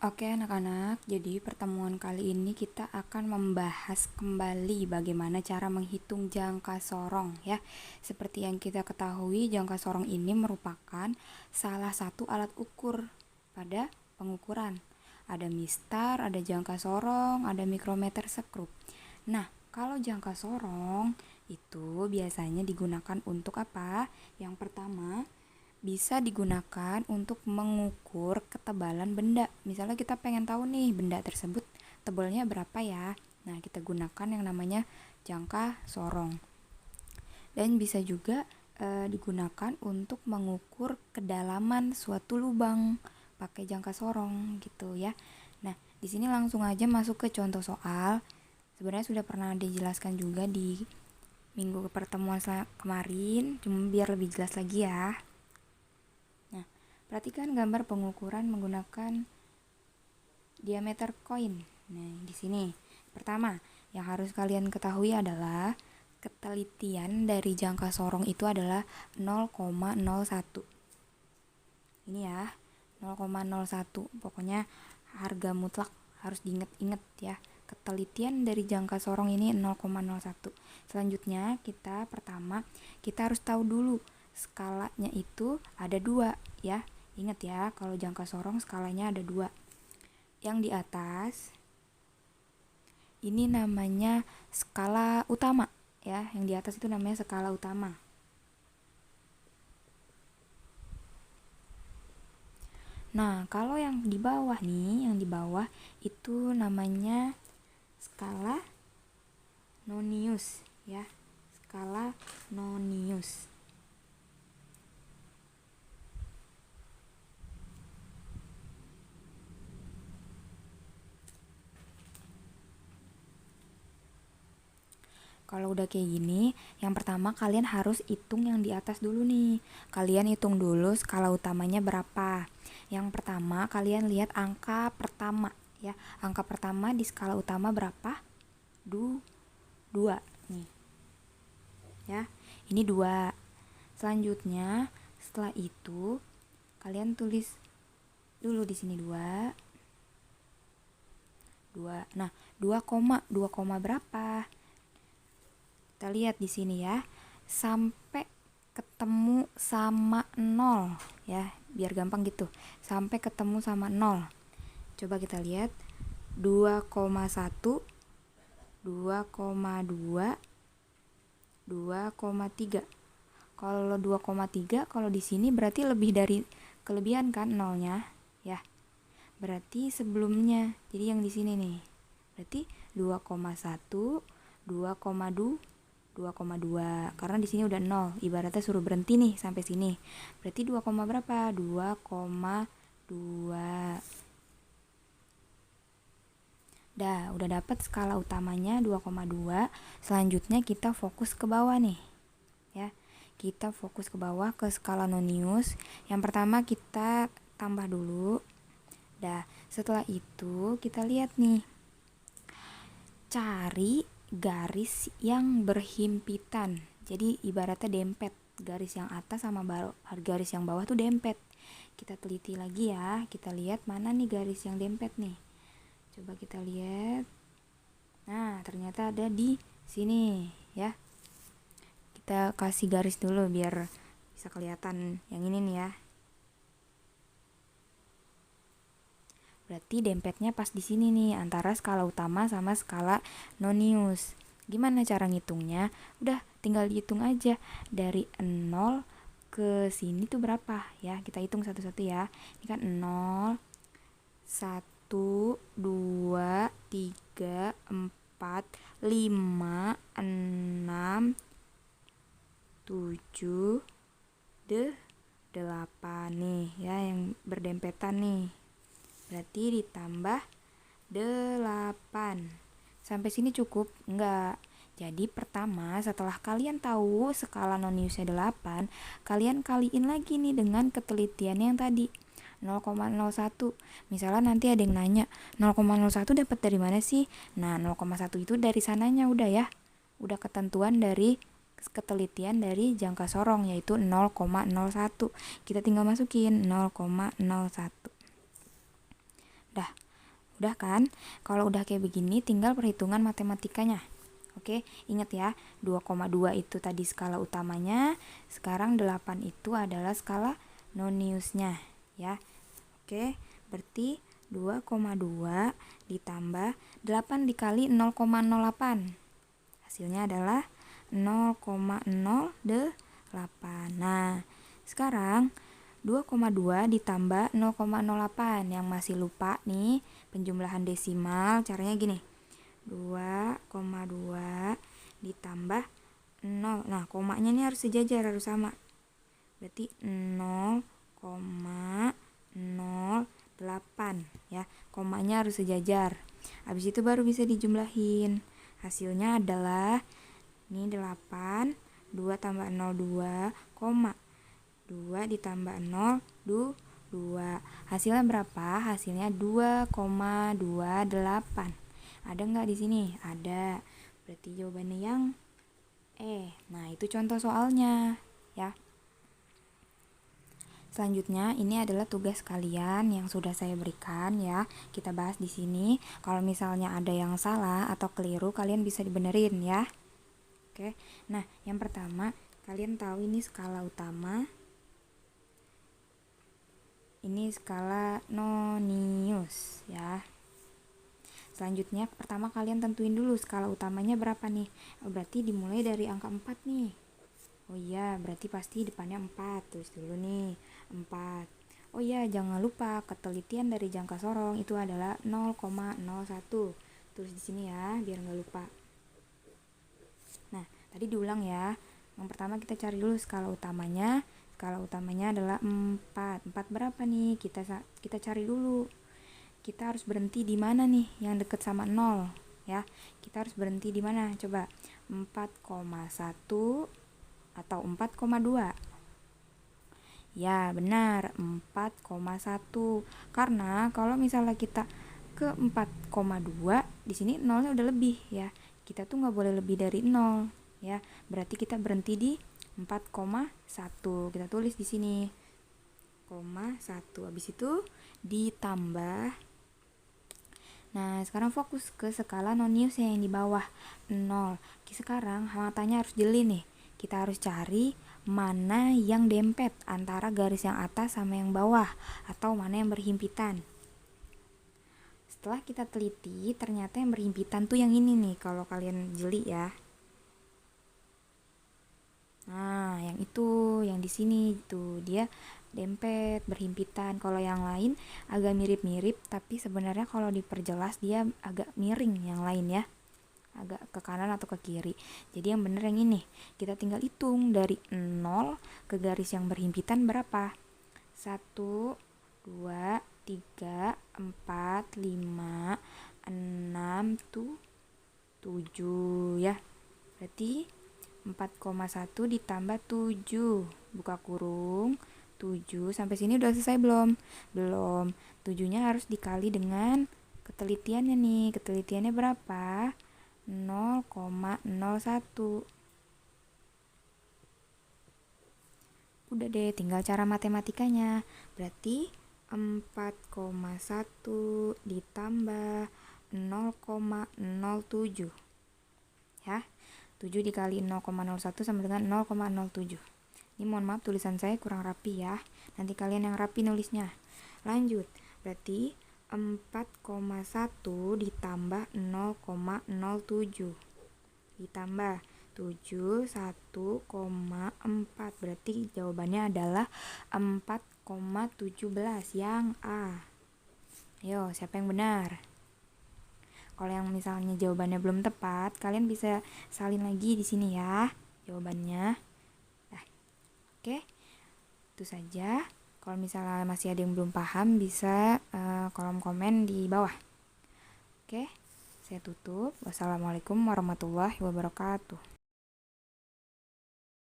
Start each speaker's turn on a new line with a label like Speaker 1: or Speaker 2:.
Speaker 1: Oke anak-anak, jadi pertemuan kali ini kita akan membahas kembali bagaimana cara menghitung jangka sorong ya. Seperti yang kita ketahui, jangka sorong ini merupakan salah satu alat ukur pada pengukuran. Ada mistar, ada jangka sorong, ada mikrometer sekrup. Nah, kalau jangka sorong itu biasanya digunakan untuk apa? Yang pertama, bisa digunakan untuk mengukur ketebalan benda. Misalnya kita pengen tahu nih benda tersebut tebalnya berapa ya. Nah, kita gunakan yang namanya jangka sorong. Dan bisa juga digunakan untuk mengukur kedalaman suatu lubang pakai jangka sorong gitu ya. Nah, di sini langsung aja masuk ke contoh soal. Sebenarnya sudah pernah dijelaskan juga di minggu pertemuan kemarin, cuma biar lebih jelas lagi ya. Nah, perhatikan gambar pengukuran menggunakan diameter koin. Nah, di sini pertama yang harus kalian ketahui adalah ketelitian dari jangka sorong itu adalah 0,01. Ini ya, 0,01. Pokoknya harga mutlak harus diingat-ingat ya. Ketelitian dari jangka sorong ini 0,01. Selanjutnya pertama kita harus tahu dulu skalanya itu ada 2 ya. Ingat ya, kalau jangka sorong skalanya ada 2. Yang di atas ini namanya skala utama ya. Yang di atas itu namanya skala utama. Nah, kalau yang di bawah nih, yang di bawah itu namanya skala Nonius ya. Skala Nonius. Kalau udah kayak gini, yang pertama kalian harus hitung yang di atas dulu nih. Kalian hitung dulu skala utamanya berapa. Yang pertama kalian lihat angka pertama ya. Angka pertama di skala utama berapa? 2 nih. Ya. Ini 2. Selanjutnya, setelah itu kalian tulis dulu di sini 2. Nah, 2 koma berapa? Kita lihat di sini ya, sampai ketemu sama 0 ya, biar gampang gitu. Sampai ketemu sama 0. Coba kita lihat 2,1, 2,2, 2,3. Kalau 2,3 kalau di sini berarti lebih dari kelebihan kan nolnya ya. Berarti sebelumnya. Jadi yang di sini nih. Berarti 2,1, 2,2, 2,2 karena di sini udah 0, ibaratnya suruh berhenti nih sampai sini. Berarti 2, berapa? 2,2. Udah dapat skala utamanya 2,2. Selanjutnya kita fokus ke bawah nih. Ya. Kita fokus ke bawah ke skala Nonius. Yang pertama kita tambah dulu. Setelah itu kita lihat nih. Cari garis yang berhimpitan. Jadi ibaratnya dempet, garis yang atas sama garis yang bawah tuh dempet. Kita teliti lagi ya, kita lihat mana nih garis yang dempet nih. Coba kita lihat. Nah, ternyata ada di sini ya. Kita kasih garis dulu biar bisa kelihatan yang ini nih ya. Berarti dempetnya pas di sini nih, antara skala utama sama skala Nonius. Gimana cara ngitungnya? Udah, tinggal dihitung aja. Dari 0 ke sini tuh berapa ya? Kita hitung satu-satu ya. Ini kan 0, 1, 2, 3, 4, 5, 6, 7, 8 nih ya, yang berdempetan nih. Berarti ditambah 8. Sampai sini cukup? Enggak. Jadi pertama setelah kalian tahu skala Noniusnya 8, kalian kaliin lagi nih dengan ketelitian yang tadi 0,01. Misalnya nanti ada yang nanya 0,01 dapat dari mana sih? Nah, 0,1 itu dari sananya udah ya. Udah ketentuan dari ketelitian dari jangka sorong yaitu 0,01. Kita tinggal masukin 0,01. Udah kan? Kalau udah kayak begini tinggal perhitungan matematikanya. Oke, ingat ya, 2,2 itu tadi skala utamanya, sekarang 8 itu adalah skala noniusnya ya. Oke, berarti 2,2 ditambah 8 dikali 0,08. Hasilnya adalah 0,08. Nah, sekarang 2,2 ditambah 0,08. Yang masih lupa nih penjumlahan desimal, caranya gini. 2,2 ditambah 0. Nah, komanya ini harus sejajar, harus sama. Berarti 0,08 ya. Komanya harus sejajar. Habis itu baru bisa dijumlahin. Hasilnya adalah ini 8, 2 tambah 0, 2, 2 ditambah 0, 2. Hasilnya berapa? Hasilnya 2,28. Ada nggak di sini? Ada. Berarti jawabannya yang Nah, itu contoh soalnya ya. Selanjutnya, ini adalah tugas kalian yang sudah saya berikan ya. Kita bahas di sini. Kalau misalnya ada yang salah atau keliru, kalian bisa dibenerin ya. Oke. Nah, yang pertama, kalian tahu ini skala utama. Ini skala nonius ya. Selanjutnya, pertama kalian tentuin dulu skala utamanya berapa nih. Berarti dimulai dari angka 4 nih. Oh iya, berarti pasti depannya 4. Tulis dulu nih, 4. Oh iya, jangan lupa ketelitian dari jangka sorong itu adalah 0,01. Tulis di sini ya, biar nggak lupa. Nah, tadi diulang ya. Yang pertama kita cari dulu skala utamanya. Skala utamanya adalah 4. 4 berapa nih? Kita cari dulu. Kita harus berhenti di mana nih yang deket sama 0 ya. Kita harus berhenti di mana? Coba 4,1 atau 4,2. Ya, benar, 4,1. Karena kalau misalnya kita ke 4,2, di sini nolnya udah lebih ya. Kita tuh nggak boleh lebih dari 0 ya. Berarti kita berhenti di 4,1. Kita tulis di sini 0,1. Habis itu ditambah. Nah, sekarang fokus ke skala nonius yang di bawah 0. Sekarang matanya harus jeli nih. Kita harus cari mana yang dempet antara garis yang atas sama yang bawah, atau mana yang berhimpitan. Setelah kita teliti, ternyata yang berhimpitan tuh yang ini nih, kalau kalian jeli ya. Nah, yang itu, yang di sini tuh dia dempet, berhimpitan. Kalau yang lain agak mirip-mirip, tapi sebenarnya kalau diperjelas dia agak miring yang lain ya. Agak ke kanan atau ke kiri. Jadi yang bener yang ini. Kita tinggal hitung dari 0 ke garis yang berhimpitan berapa? 1, 2, 3, 4, 5, 6, 7 ya. Berarti 4,1 ditambah 7, buka kurung, 7. Sampai sini udah selesai belum? Belum. 7-nya harus dikali dengan ketelitiannya nih. Ketelitiannya berapa? 0,01. Udah deh, tinggal cara matematikanya. Berarti 4,1 ditambah 0,07 ya. 7 dikali 0,01 sama dengan 0,07. Ini mohon maaf tulisan saya kurang rapi ya. Nanti kalian yang rapi nulisnya. Lanjut. Berarti 4,1 ditambah 0,07 ditambah 7, 1,4. Berarti jawabannya adalah 4,17 yang A. Yo, siapa yang benar? Kalau yang misalnya jawabannya belum tepat, kalian bisa salin lagi di sini ya jawabannya. Nah, oke. Itu saja. Kalau misalnya masih ada yang belum paham, bisa kolom komen di bawah. Oke, saya tutup. Wassalamualaikum warahmatullahi wabarakatuh.